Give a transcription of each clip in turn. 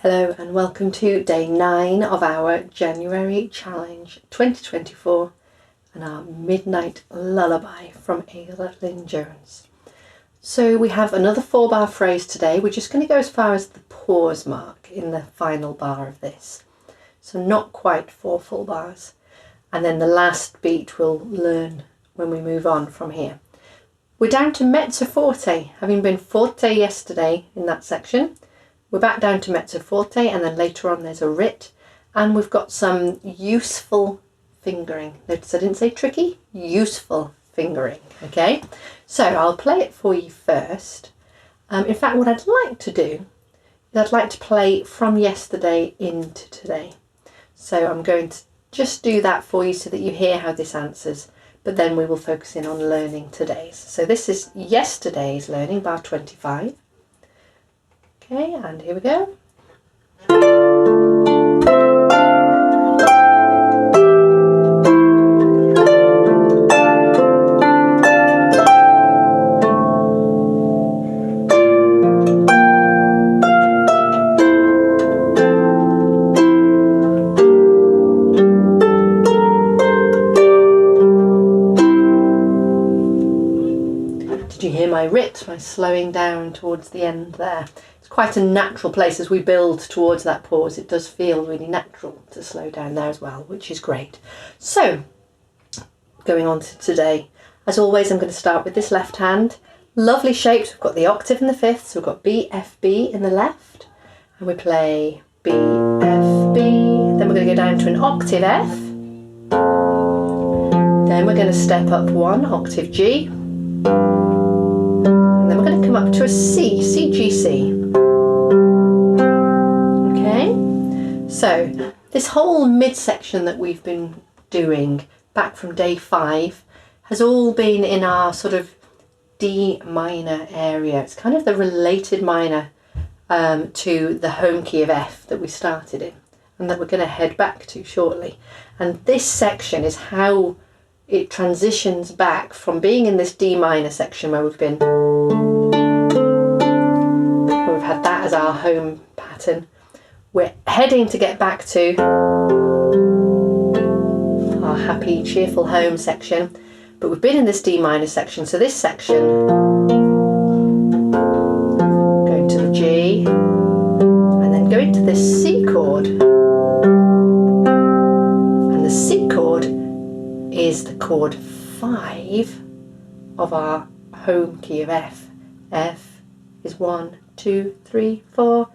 Hello and welcome to day 9 of our January challenge 2024 and our midnight lullaby from Ayla Lynn Jones. So we have another 4-bar phrase today. We're just going to go as far as the pause mark in the final bar of this. So not quite 4 full bars. And then the last beat we'll learn when we move on from here. We're down to mezzo forte, having been forte yesterday in that section. We're back down to mezzo forte, and then later on there's a rit, and we've got some useful fingering. Notice I didn't say tricky, useful fingering, okay? So I'll play it for you first. In fact, what I'd like to do is I'd like to play from yesterday into today. So I'm going to just do that for you so that you hear how this answers, but then we will focus in on learning today's. So this is yesterday's learning, bar 25. Okay, and here we go. Did you hear my rit, my slowing down towards the end there? Quite a natural place as we build towards that pause. It does feel really natural to slow down there as well, which is great. So going on to today, as always, I'm going to start with this left hand. Lovely shapes. We've got the octave in the fifth, so we've got B, F, B in the left, and we play B, F, B. Then we're going to go down to an octave F. Then we're going to step up 1 octave G, and then we're going to come up to a C, C, G, C. So this whole midsection that we've been doing back from day 5 has all been in our sort of D minor area. It's kind of the related minor to the home key of F that we started in and that we're going to head back to shortly. And this section is how it transitions back from being in this D minor section where we've been, where we've had that as our home pattern. We're heading to get back to our happy, cheerful home section, but we've been in this D minor section, so this section, going to the G, and then going to this C chord, and the C chord is the chord 5 of our home key of F. F is 1, 2, 3, 4,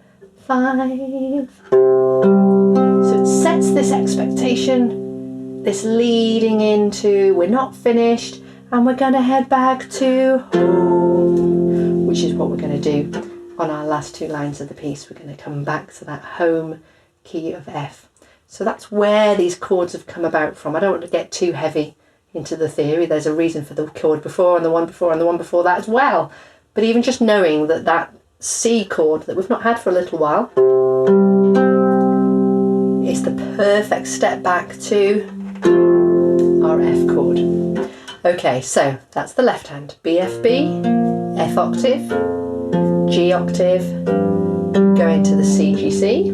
5. So it sets this expectation, this leading into we're not finished and we're going to head back to home, which is what we're going to do on our last 2 lines of the piece. We're going to come back to that home key of F. So that's where these chords have come about from. I don't want to get too heavy into the theory. There's a reason for the chord before and the one before and the one before that as well. But even just knowing that that C chord that we've not had for a little while is the perfect step back to our F chord. Okay, so that's the left hand. B, F, B, F octave, G octave, going to the C, G, C.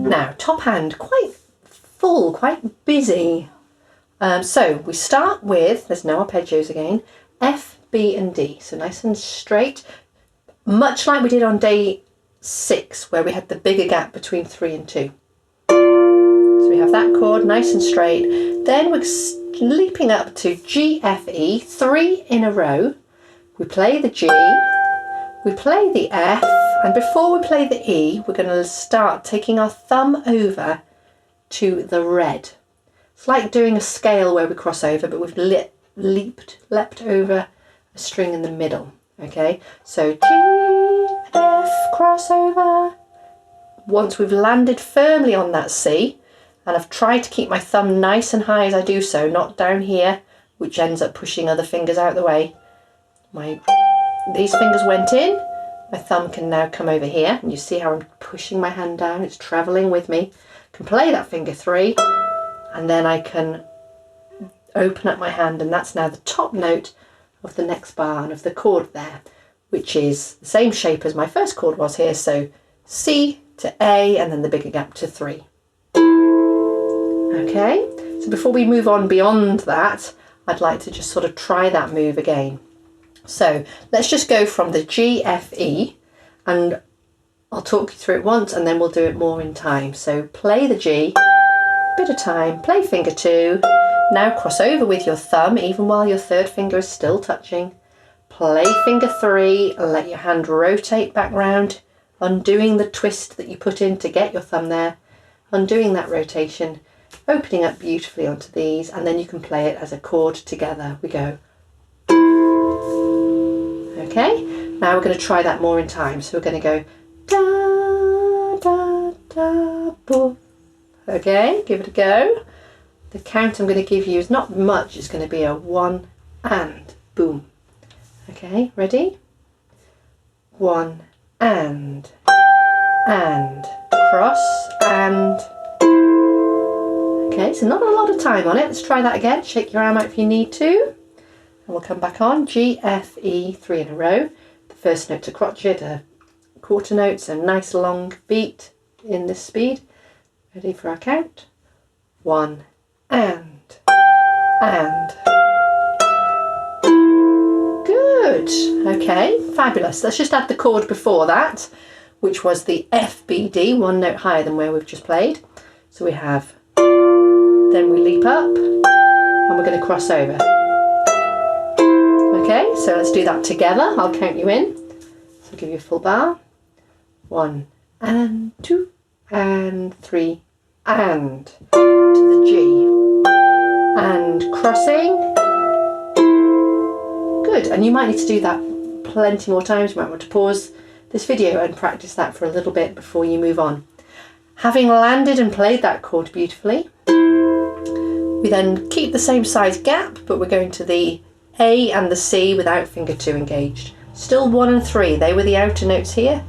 Now, top hand, quite full, quite busy. So we start with, there's no arpeggios again, F, B and D, so nice and straight, much like we did on day 6 where we had the bigger gap between 3 and 2. So we have that chord nice and straight, then we're leaping up to G, F, E, 3 in a row. We play the G, we play the F, and before we play the E we're going to start taking our thumb over to the red. It's like doing a scale where we cross over, but we've leapt over a string in the middle. Okay, so G, F, crossover. Once we've landed firmly on that C, and I've tried to keep my thumb nice and high as I do so, not down here, which ends up pushing other fingers out of the way. These fingers went in, my thumb can now come over here, and you see how I'm pushing my hand down, it's travelling with me. I can play that finger 3, and then I can open up my hand, and that's now the top note of the next bar and of the chord there. which is the same shape as my first chord was here. So C to A and then the bigger gap to 3. Okay, so before we move on beyond that, I'd like to just sort of try that move again. So let's just go from the G, F, E, and I'll talk you through it once and then we'll do it more in time. So play the G, bit of time, play finger 2, now cross over with your thumb even while your third finger is still touching. Play finger 3 and let your hand rotate back round, undoing the twist that you put in to get your thumb there, undoing that rotation, opening up beautifully onto these, and then you can play it as a chord together. We go. Okay, now we're going to try that more in time. So we're going to go da da da bo. Okay, give it a go. The count I'm going to give you is not much. It's going to be a 1 and boom. Okay, ready? 1 and cross and. Okay, so not a lot of time on it. Let's try that again. Shake your arm out if you need to. And we'll come back on. G, F, E, 3 in a row. The first note's a crotchet, a quarter note, so nice long beat in this speed. Ready for our count? 1 and. Good. Okay, fabulous. Let's just add the chord before that, which was the F, B, D, 1 note higher than where we've just played. So we have, then we leap up, and we're going to cross over. Okay, so let's do that together. I'll count you in. So I'll give you a full bar. 1 and 2 and 3 and to the G and crossing. Good, and you might need to do that plenty more times. You might want to pause this video and practice that for a little bit before you move on. Having landed and played that chord beautifully, we then keep the same size gap, but we're going to the A and the C without finger 2 engaged. Still 1 and 3, they were the outer notes here.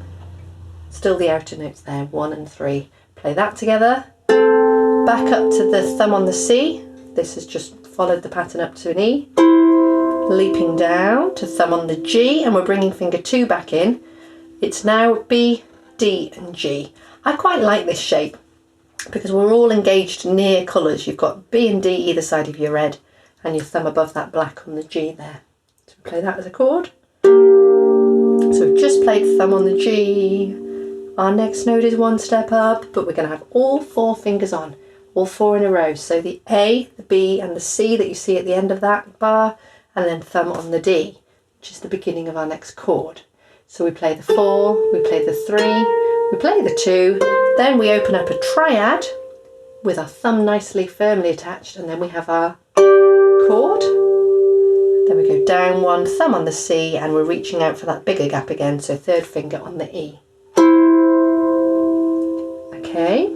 Still the outer notes there, 1 and 3. Play that together. Back up to the thumb on the C. This has just followed the pattern up to an E. Leaping down to thumb on the G, and we're bringing finger 2 back in. It's now B, D and G. I quite like this shape because we're all engaged near colours. You've got B and D either side of your red and your thumb above that black on the G there. So we play that as a chord. So we've just played thumb on the G. Our next note is 1 step up, but we're going to have all 4 fingers on, all 4 in a row. So the A, the B and the C that you see at the end of that bar, and then thumb on the D, which is the beginning of our next chord. So we play the 4, we play the 3, we play the 2, then we open up a triad with our thumb nicely firmly attached, and then we have our chord. Then we go down 1, thumb on the C, and we're reaching out for that bigger gap again, so third finger on the E. Okay,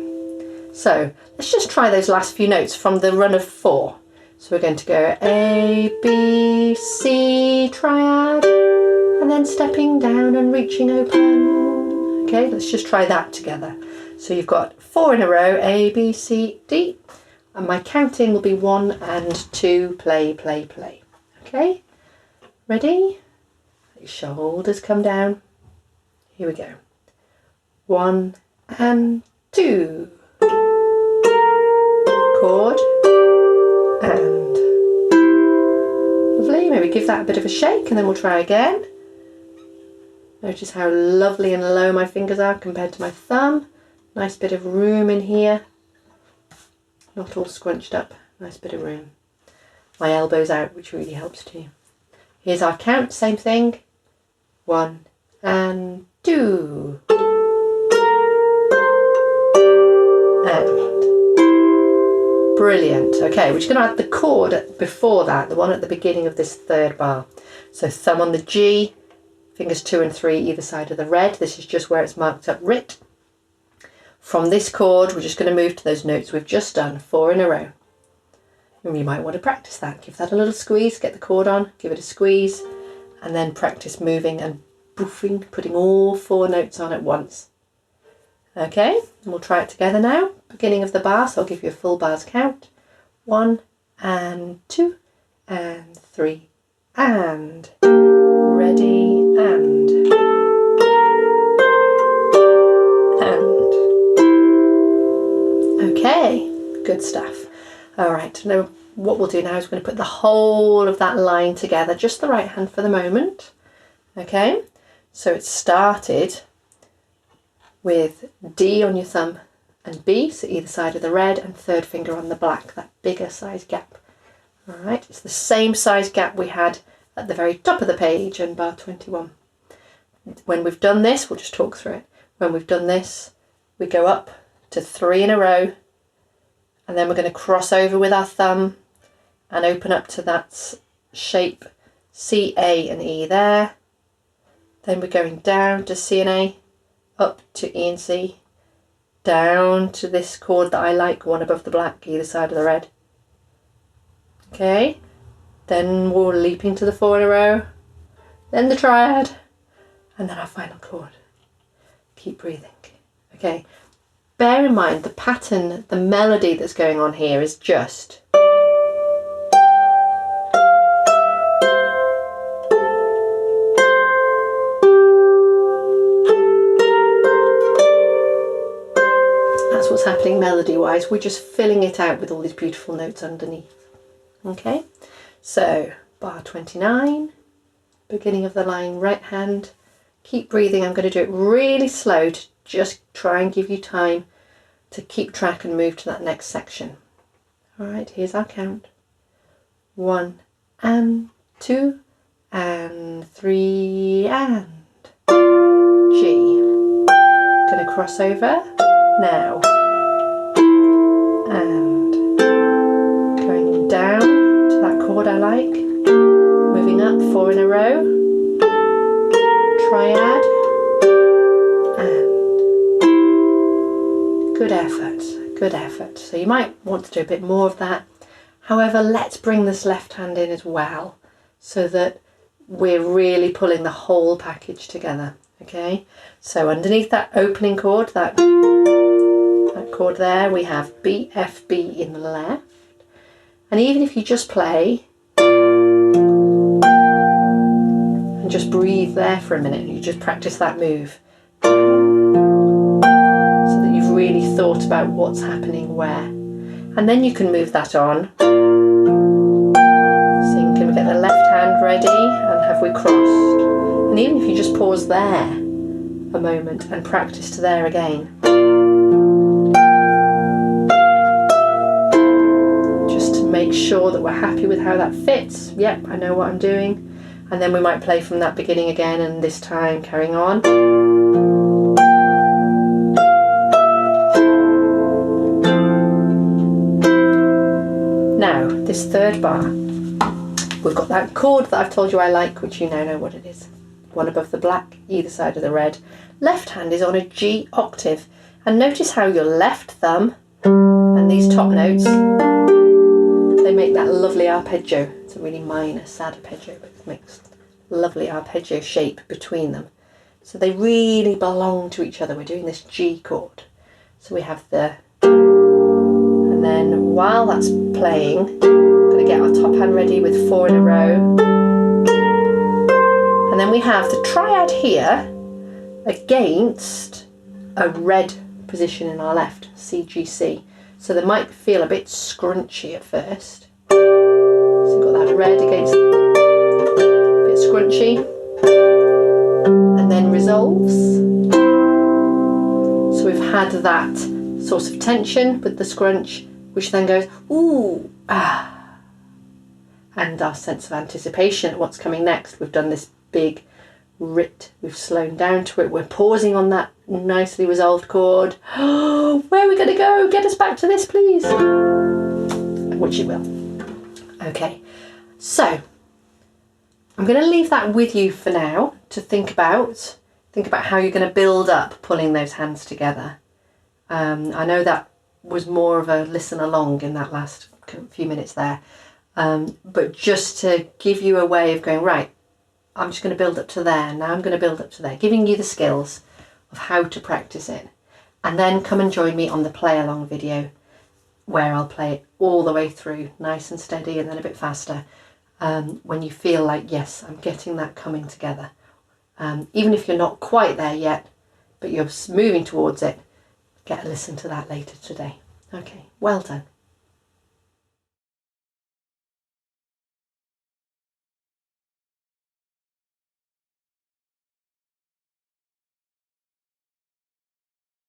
so let's just try those last few notes from the run of 4. So we're going to go A, B, C, triad, and then stepping down and reaching open. Okay, let's just try that together. So you've got 4 in a row, A, B, C, D, and my counting will be 1 and 2, play, play, play. Okay, ready? Let your shoulders come down. Here we go. 1 and 2. Chord. And lovely, maybe give that a bit of a shake and then we'll try again. Notice how lovely and low my fingers are compared to my thumb. Nice bit of room in here. Not all scrunched up, nice bit of room. My elbows out, which really helps too. Here's our count, same thing. 1 and 2. And brilliant. Okay, we're just going to add the chord before that, the one at the beginning of this third bar. So thumb on the G, fingers 2 and 3 either side of the red. This is just where it's marked up writ. From this chord, we're just going to move to those notes we've just done, 4 in a row. And you might want to practice that. Give that a little squeeze, get the chord on, give it a squeeze, and then practice moving and boofing, putting all 4 notes on at once. Okay, and we'll try it together now. Beginning of the bar, so I'll give you a full bar's count. 1 and 2 and 3 and ready and Good stuff. All right, now what we'll do now is we're going to put the whole of that line together, just the right hand for the moment. Okay, so it started with D on your thumb and B, so either side of the red, and third finger on the black, that bigger size gap. All right, it's the same size gap we had at the very top of the page in bar 21. When we've done this, we'll just talk through it. When we've done this, we go up to 3 in a row, and then we're going to cross over with our thumb and open up to that shape C, A and E there. Then we're going down to C and A, up to E and C, down to this chord that I like, one above the black, either side of the red. Okay, then we're leaping to the 4 in a row, then the triad, and then our final chord. Keep breathing. Okay, bear in mind the pattern, the melody that's going on here is just that's what's happening melody wise. We're just filling it out with all these beautiful notes underneath. Okay, so bar 29, beginning of the line, right hand. Keep breathing. I'm going to do it really slow to just try and give you time to keep track and move to that next section. All right, here's our count. 1 and 2 and 3 and G. Going to cross over now and going down to that chord I like, moving up 4 in a row, triad, and good effort, good effort. So you might want to do a bit more of that. However, let's bring this left hand in as well so that we're really pulling the whole package together. Okay, so underneath that opening chord, that chord there, we have B, F, B in the left. And even if you just play and just breathe there for a minute, and you just practice that move so that you've really thought about what's happening where. And then you can move that on. So can we get the left hand ready, and have we crossed? And even if you just pause there a moment and practice to there again. Just to make sure that we're happy with how that fits. Yep, I know what I'm doing. And then we might play from that beginning again, and this time carrying on. Now, this third bar, we've got that chord that I've told you I like, which you now know what it is. One above the black, either side of the red. Left hand is on a G octave. And notice how your left thumb and these top notes, they make that lovely arpeggio. It's a really minor, sad arpeggio, but it makes lovely arpeggio shape between them. So they really belong to each other. We're doing this G chord. So we have the, and then while that's playing, we're going to get our top hand ready with 4 in a row. And then we have the triad here against a red position in our left, C, G, C. So they might feel a bit scrunchy at first. So you've got that red against a bit scrunchy, and then resolves. So we've had that source of tension with the scrunch, which then goes, ooh, ah. And our sense of anticipation at what's coming next. We've done this big rit, we've slowed down to it, we're pausing on that nicely resolved chord. Oh, where are we going to go? Get us back to this, please. Which it will. Okay, so I'm going to leave that with you for now to think about how you're going to build up pulling those hands together. I know that was more of a listen along in that last few minutes there, but just to give you a way of going, right, I'm just going to build up to there, now I'm going to build up to there, giving you the skills of how to practice it. And then come and join me on the play along video, where I'll play it all the way through, nice and steady, and then a bit faster, when you feel like, yes, I'm getting that coming together. Even if you're not quite there yet, but you're moving towards it, get a listen to that later today. Okay, well done.